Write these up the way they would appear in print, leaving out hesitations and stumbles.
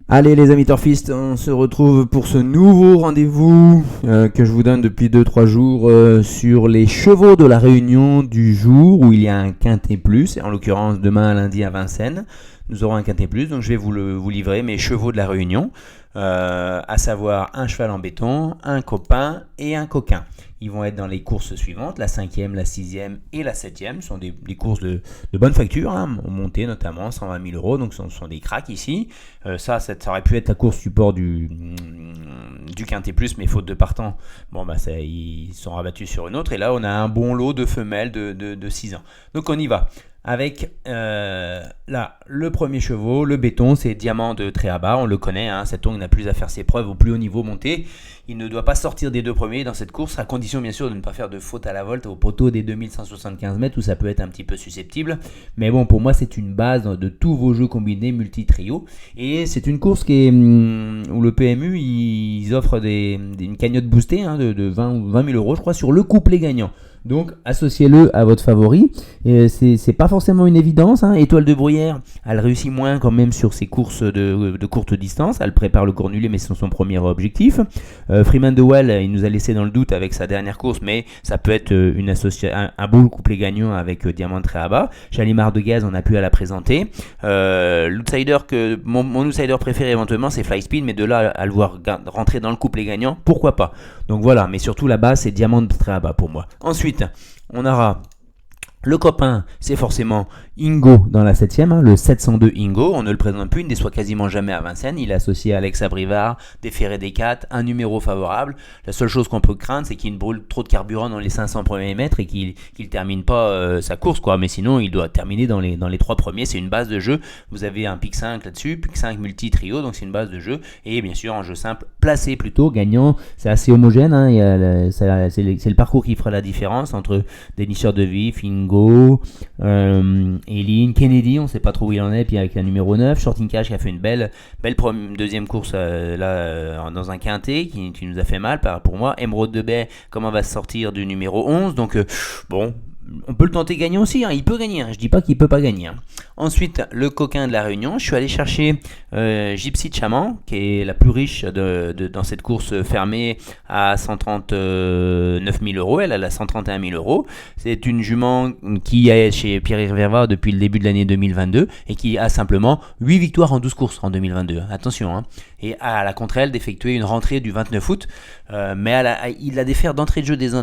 Allez les amis turfistes, on se retrouve pour ce nouveau rendez-vous que je vous donne depuis 2-3 jours sur les chevaux de la Réunion du jour où il y a un quintet plus, et en l'occurrence demain lundi à Vincennes, nous aurons un quintet plus, donc je vais vous livrer mes chevaux de la Réunion, à savoir un cheval en béton, un copain et un coquin. Ils vont être dans les courses suivantes, la 5e, la 6e et la 7e. Ce sont des courses de bonne facture, montées notamment, 120 000 euros, donc ce sont des cracks ici. Ça aurait pu être la course support du Quintet Plus, mais faute de partant, ils sont rabattus sur une autre. Et là, on a un bon lot de femelles de 6 ans. Donc on y va. Avec là, le premier chevaux, le béton, c'est Diamant de Tréaba, on le connaît, cet ongle n'a plus à faire ses preuves au plus haut niveau monté. Il ne doit pas sortir des deux premiers dans cette course, à condition bien sûr de ne pas faire de faute à la volte au poteau des 2175 mètres où ça peut être un petit peu susceptible. Mais bon, pour moi, c'est une base de tous vos jeux combinés multi-trio. Et c'est une course qui est, où le PMU, ils offrent une cagnotte boostée de 20 000 euros, je crois, sur le couplet gagnant. Donc associez-le à votre favori. C'est pas forcément une évidence. Étoile de Bruyère, elle réussit moins quand même sur ses courses de courte distance. Elle prépare le Cornulier, mais c'est son premier objectif. Freeman de Well, il nous a laissé dans le doute avec sa dernière course, mais ça peut être un beau couplet gagnant avec Diamant de Tréaba. Chalimard de Gaz, on a pu à la présenter. L'outsider mon outsider préféré éventuellement, c'est Fly Speed, mais de là à le voir rentrer dans le couplet gagnant, pourquoi pas. Donc voilà, mais surtout la base, c'est Diamant de Tréaba pour moi. Ensuite, on aura le copain, c'est forcément Ingo dans la 7ème, le 702 Ingo. On ne le présente plus, il ne déçoit quasiment jamais à Vincennes. Il est associé à Alex Abrivard, des Ferré des 4, un numéro favorable. La seule chose qu'on peut craindre, c'est qu'il ne brûle trop de carburant dans les 500 premiers mètres et qu'il termine pas sa course, quoi. Mais sinon, il doit terminer dans les 3 premiers. C'est une base de jeu. Vous avez un pic 5 là-dessus, pic 5 multi-trio, donc c'est une base de jeu. Et bien sûr, en jeu simple, placé plutôt, gagnant. C'est assez homogène. C'est le parcours qui fera la différence entre Dénicheur de Vif, Ingo, Eileen, Kennedy, on ne sait pas trop où il en est, puis avec la numéro 9, Shorting Cash qui a fait une belle deuxième course dans un quintet qui nous a fait mal pour moi. Emeraude de Bay, comment va se sortir du numéro 11, donc on peut le tenter gagnant aussi, il peut gagner, je dis pas qu'il peut pas gagner. Ensuite, le coquin de la Réunion, je suis allé chercher Gypsy Chaman, qui est la plus riche dans cette course fermée à 139 000 euros, elle a 131 000 euros. C'est une jument qui est chez Pierre Verva depuis le début de l'année 2022 et qui a simplement 8 victoires en 12 courses en 2022, attention. Et à la contre elle d'effectuer une rentrée du 29 août, mais il a des fers d'entrée de jeu des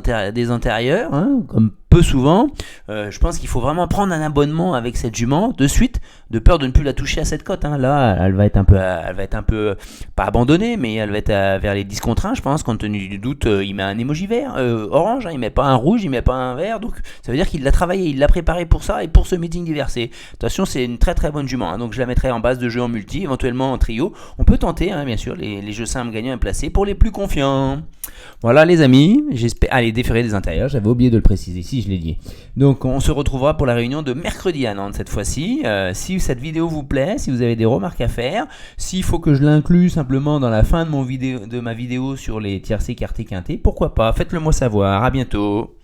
intérieurs, comme peu souvent. Je pense qu'il faut vraiment prendre un abonnement avec cette jument de suite, de peur de ne plus la toucher à cette cote. Là, elle va être un peu pas abandonnée, mais elle va être vers les 10 contre 1, je pense, compte tenu du doute. Il met un emoji vert, orange, il met pas un rouge, il met pas un vert, donc ça veut dire qu'il l'a travaillé, il l'a préparé pour ça et pour ce meeting diversé. Attention, c'est une très très bonne jument, donc je la mettrai en base de jeu en multi, éventuellement en trio. On peut tenter, bien sûr, les jeux simples gagnants et placés pour les plus confiants. Voilà les amis, j'espère. Allez, déféré des intérieurs, j'avais oublié de le préciser, si je l'ai dit. Donc on se retrouvera pour la réunion de mercredi à Nantes cette fois-ci. Si cette vidéo vous plaît, si vous avez des remarques à faire, s'il faut que je l'inclue simplement dans la fin de ma vidéo sur les tiercés quartés quintés, pourquoi pas, faites-le moi savoir. À bientôt.